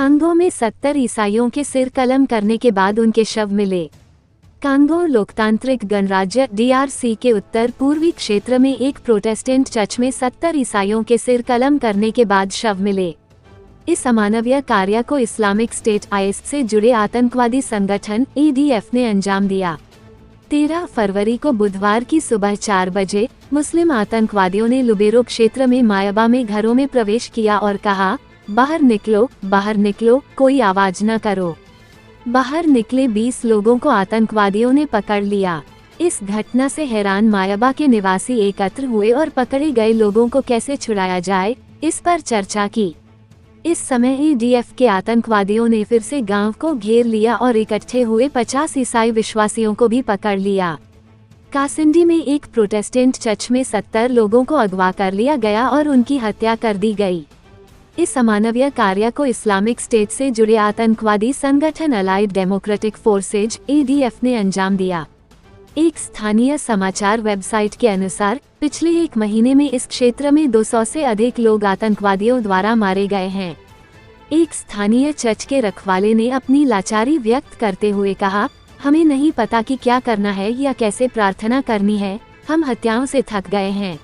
Congo में 70 ईसाइयों के सिर कलम करने के बाद उनके शव मिले। कांगो लोकतांत्रिक गणराज्य DRC के उत्तर पूर्वी क्षेत्र में एक प्रोटेस्टेंट चर्च में 70 ईसाइयों के सिर कलम करने के बाद शव मिले। इस अमानवीय कार्य को इस्लामिक स्टेट IS से जुड़े आतंकवादी संगठन ADF ने अंजाम दिया। 13 फरवरी को बुधवार की सुबह 4 बजे मुस्लिम आतंकवादियों ने लुबेरो क्षेत्र में मायाबा में घरों में प्रवेश किया और कहा, बाहर निकलो, कोई आवाज न करो। बाहर निकले 20 लोगों को आतंकवादियों ने पकड़ लिया। इस घटना से हैरान मायाबा के निवासी एकत्र हुए और पकड़े गए लोगों को कैसे छुड़ाया जाए, इस पर चर्चा की। इस समय ADF के आतंकवादियों ने फिर से गांव को घेर लिया और इकट्ठे हुए 50 ईसाई विश्वासियों को भी पकड़ लिया। कासिंडी में एक प्रोटेस्टेंट चर्च में 70 लोगों को अगवा कर लिया गया और उनकी हत्या कर दी गई। इस अमानवीय कार्य को इस्लामिक स्टेट से जुड़े आतंकवादी संगठन अलाइड डेमोक्रेटिक फोर्सेज ADF ने अंजाम दिया। एक स्थानीय समाचार वेबसाइट के अनुसार पिछले 1 महीने में इस क्षेत्र में 200 से अधिक लोग आतंकवादियों द्वारा मारे गए हैं। एक स्थानीय चर्च के रखवाले ने अपनी लाचारी व्यक्त करते हुए कहा, हमें नहीं पता कि क्या करना है या कैसे प्रार्थना करनी है, हम हत्याओं से थक गए हैं।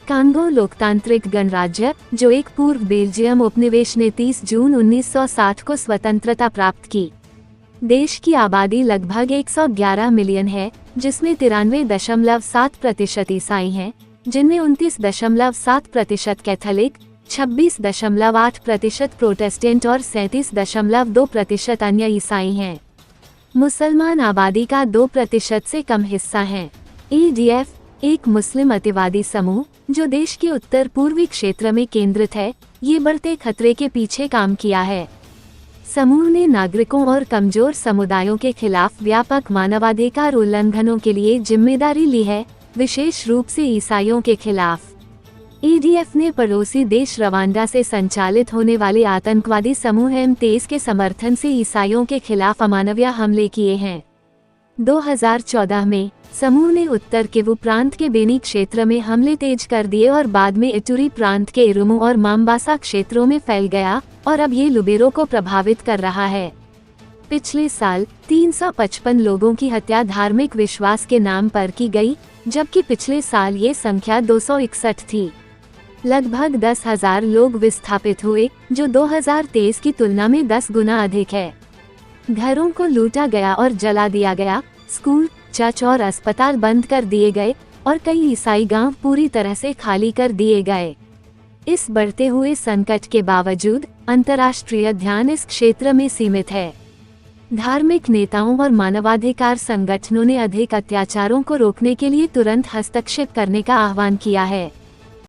कांगो लोकतांत्रिक गणराज्य, जो एक पूर्व बेल्जियम उपनिवेश ने 30 जून 1960 को स्वतंत्रता प्राप्त की। देश की आबादी लगभग 111 मिलियन है, जिसमें 93.7% ईसाई हैं, जिनमें 29.7% कैथोलिक, 26.8% प्रोटेस्टेंट और 37.2% अन्य ईसाई हैं। मुसलमान आबादी का 2% से कम हिस्सा हैं। ADF एक मुस्लिम अतिवादी समूह, जो देश के उत्तर पूर्वी क्षेत्र में केंद्रित है, ये बढ़ते खतरे के पीछे काम किया है। समूह ने नागरिकों और कमजोर समुदायों के खिलाफ व्यापक मानवाधिकार उल्लंघनों के लिए जिम्मेदारी ली है, विशेष रूप से ईसाइयों के खिलाफ। ADF ने पड़ोसी देश रवांडा से संचालित होने वाले आतंकवादी समूह M23 के समर्थन से ईसाइयों के खिलाफ अमानवीय हमले किए हैं। 2014 में समूह ने उत्तर किवु प्रांत के बेनी क्षेत्र में हमले तेज कर दिए और बाद में इटुरी प्रांत के इरुमु और माम्बासा क्षेत्रों में फैल गया और अब ये लुबेरो को प्रभावित कर रहा है। पिछले साल 355 लोगों की हत्या धार्मिक विश्वास के नाम पर की गई, जबकि पिछले साल ये संख्या 261 थी। लगभग 10,000 लोग विस्थापित हुए, जो 2023 की तुलना में 10 गुना अधिक है। घरों को लूटा गया और जला दिया गया, स्कूल, चर्च और अस्पताल बंद कर दिए गए और कई ईसाई गांव पूरी तरह से खाली कर दिए गए। इस बढ़ते हुए संकट के बावजूद अंतर्राष्ट्रीय ध्यान इस क्षेत्र में सीमित है। धार्मिक नेताओं और मानवाधिकार संगठनों ने अधिक अत्याचारों को रोकने के लिए तुरंत हस्तक्षेप करने का आह्वान किया है।